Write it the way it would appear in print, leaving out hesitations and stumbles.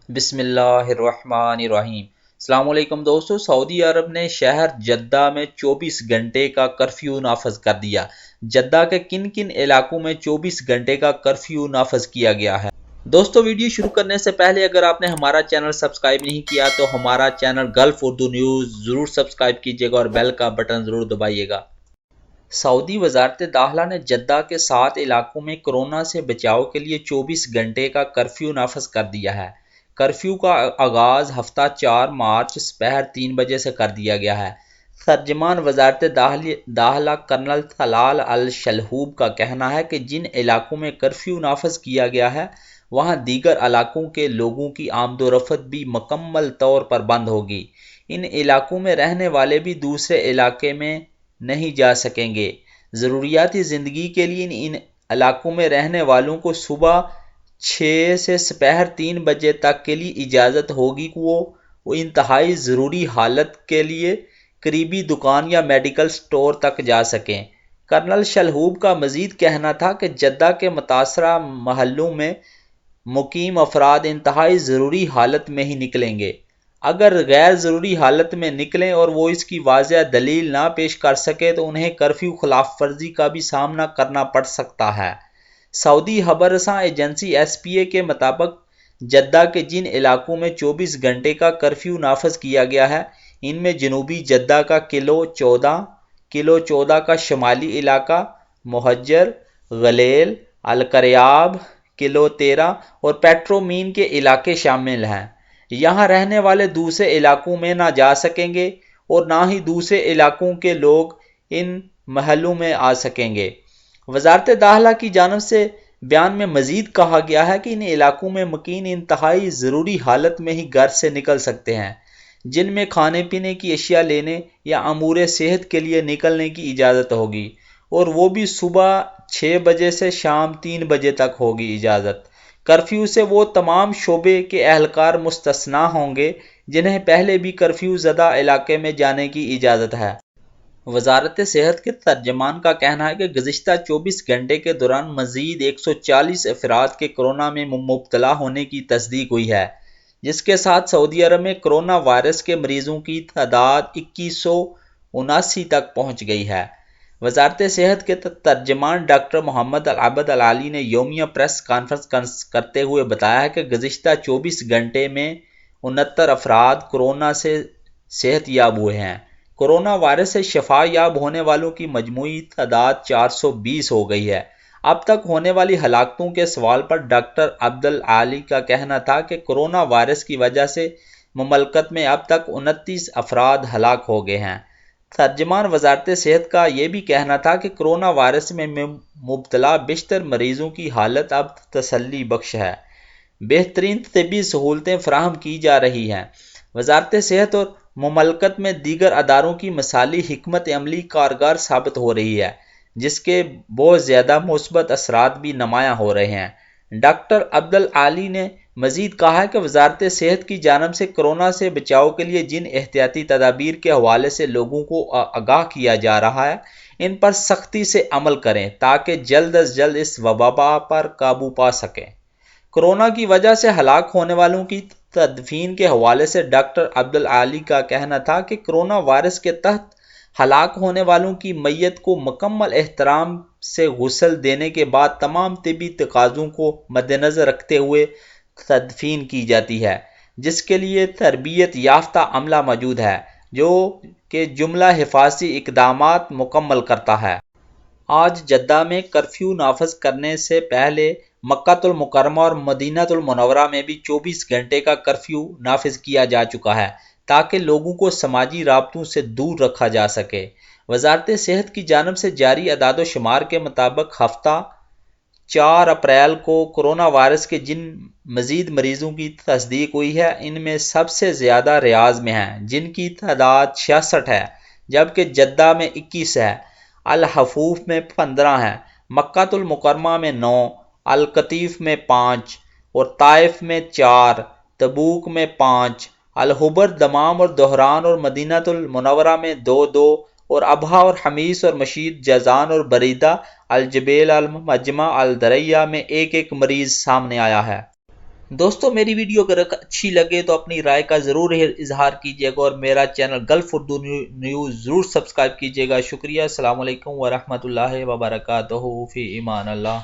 بسم اللہ الرحمن الرحیم۔ السلام علیکم دوستو، سعودی عرب نے شہر جدہ میں 24 گھنٹے کا کرفیو نافذ کر دیا۔ جدہ کے کن کن علاقوں میں 24 گھنٹے کا کرفیو نافذ کیا گیا ہے؟ دوستو، ویڈیو شروع کرنے سے پہلے اگر آپ نے ہمارا چینل سبسکرائب نہیں کیا تو ہمارا چینل گلف اردو نیوز ضرور سبسکرائب کیجیے گا اور بیل کا بٹن ضرور دبائیے گا۔ سعودی وزارت داخلہ نے جدہ کے 7 علاقوں میں کورونا سے بچاؤ کے لیے 24 گھنٹے کا کرفیو نافذ کر دیا ہے۔ کرفیو کا آغاز ہفتہ 4 مارچ سپہر 3 بجے سے کر دیا گیا ہے۔ ترجمان وزارت داخلہ کرنل طلال الشلہوب کا کہنا ہے کہ جن علاقوں میں کرفیو نافذ کیا گیا ہے وہاں دیگر علاقوں کے لوگوں کی آمد و رفت بھی مکمل طور پر بند ہوگی۔ ان علاقوں میں رہنے والے بھی دوسرے علاقے میں نہیں جا سکیں گے۔ ضروریاتی زندگی کے لیے ان علاقوں میں رہنے والوں کو صبح 6 سے سپہر 3 بجے تک کے لیے اجازت ہوگی کہ وہ انتہائی ضروری حالت کے لیے قریبی دکان یا میڈیکل سٹور تک جا سکیں۔ کرنل شلہوب کا مزید کہنا تھا کہ جدہ کے متاثرہ محلوں میں مقیم افراد انتہائی ضروری حالت میں ہی نکلیں گے۔ اگر غیر ضروری حالت میں نکلیں اور وہ اس کی واضح دلیل نہ پیش کر سکے تو انہیں کرفیو خلاف ورزی کا بھی سامنا کرنا پڑ سکتا ہے۔ سعودی خبر رساں ایجنسی ایس پی اے کے مطابق جدہ کے جن علاقوں میں 24 گھنٹے کا کرفیو نافذ کیا گیا ہے ان میں جنوبی جدہ کا کلو 14 کا شمالی علاقہ مہجر، غلیل، القریاب، کلو 13 اور پیٹرومین کے علاقے شامل ہیں۔ یہاں رہنے والے دوسرے علاقوں میں نہ جا سکیں گے اور نہ ہی دوسرے علاقوں کے لوگ ان محلوں میں آ سکیں گے۔ وزارت داخلہ کی جانب سے بیان میں مزید کہا گیا ہے کہ ان علاقوں میں مقیم انتہائی ضروری حالت میں ہی گھر سے نکل سکتے ہیں، جن میں کھانے پینے کی اشیاء لینے یا امور صحت کے لیے نکلنے کی اجازت ہوگی، اور وہ بھی صبح 6 بجے سے شام 3 بجے تک ہوگی اجازت۔ کرفیو سے وہ تمام شعبے کے اہلکار مستثنیٰ ہوں گے جنہیں پہلے بھی کرفیو زدہ علاقے میں جانے کی اجازت ہے۔ وزارت صحت کے ترجمان کا کہنا ہے کہ گزشتہ 24 گھنٹے کے دوران مزید 140 افراد کے کورونا میں مبتلا ہونے کی تصدیق ہوئی ہے، جس کے ساتھ سعودی عرب میں کورونا وائرس کے مریضوں کی تعداد 2179 تک پہنچ گئی ہے۔ وزارت صحت کے ترجمان ڈاکٹر محمد العبد العلی نے یومیہ پریس کانفرنس کرتے ہوئے بتایا کہ گزشتہ 24 گھنٹے میں 69 افراد کورونا سے صحت یاب ہوئے ہیں۔ کورونا وائرس سے شفا یاب ہونے والوں کی مجموعی تعداد 420 ہو گئی ہے۔ اب تک ہونے والی ہلاکتوں کے سوال پر ڈاکٹر عبد العالی کا کہنا تھا کہ کورونا وائرس کی وجہ سے مملکت میں اب تک 29 افراد ہلاک ہو گئے ہیں۔ ترجمان وزارت صحت کا یہ بھی کہنا تھا کہ کورونا وائرس میں مبتلا بیشتر مریضوں کی حالت اب تسلی بخش ہے۔ بہترین طبی سہولتیں فراہم کی جا رہی ہیں۔ وزارت صحت اور مملکت میں دیگر اداروں کی مثالی حکمت عملی کارگر ثابت ہو رہی ہے، جس کے بہت زیادہ مثبت اثرات بھی نمایاں ہو رہے ہیں۔ ڈاکٹر عبد العالی نے مزید کہا کہ وزارت صحت کی جانب سے کورونا سے بچاؤ کے لیے جن احتیاطی تدابیر کے حوالے سے لوگوں کو آگاہ کیا جا رہا ہے ان پر سختی سے عمل کریں تاکہ جلد از جلد اس وبا پر قابو پا سکیں۔ کورونا کی وجہ سے ہلاک ہونے والوں کی تدفین کے حوالے سے ڈاکٹر عبد العالی کا کہنا تھا کہ کورونا وائرس کے تحت ہلاک ہونے والوں کی میت کو مکمل احترام سے غسل دینے کے بعد تمام طبی تقاضوں کو مد نظر رکھتے ہوئے تدفین کی جاتی ہے، جس کے لیے تربیت یافتہ عملہ موجود ہے جو کہ جملہ حفاظتی اقدامات مکمل کرتا ہے۔ آج جدہ میں کرفیو نافذ کرنے سے پہلے مکہ المکرمہ اور مدینہ المنورہ میں بھی 24 گھنٹے کا کرفیو نافذ کیا جا چکا ہے تاکہ لوگوں کو سماجی رابطوں سے دور رکھا جا سکے۔ وزارت صحت کی جانب سے جاری اعداد و شمار کے مطابق ہفتہ 4 اپریل کو کورونا وائرس کے جن مزید مریضوں کی تصدیق ہوئی ہے ان میں سب سے زیادہ ریاض میں ہیں جن کی تعداد 66 ہے، جبکہ جدہ میں 21 ہے، الحفوف میں 15 ہیں، مکہ المکرمہ میں 9، القطیف میں 5 اور طائف میں 4، تبوک میں 5، الحبر دمام اور دہران اور مدینہ المنورہ میں 2 اور ابہا اور حمیص اور مشید جازان اور بریدہ الجبیل المجمع الدریہ میں 1 مریض سامنے آیا ہے۔ دوستو میری ویڈیو اگر اچھی لگے تو اپنی رائے کا ضرور اظہار کیجیے گا اور میرا چینل گلف اردو نیوز ضرور سبسکرائب کیجیے گا۔ شکریہ، السلام علیکم ورحمۃ اللہ وبرکاتہ، فی امان اللہ۔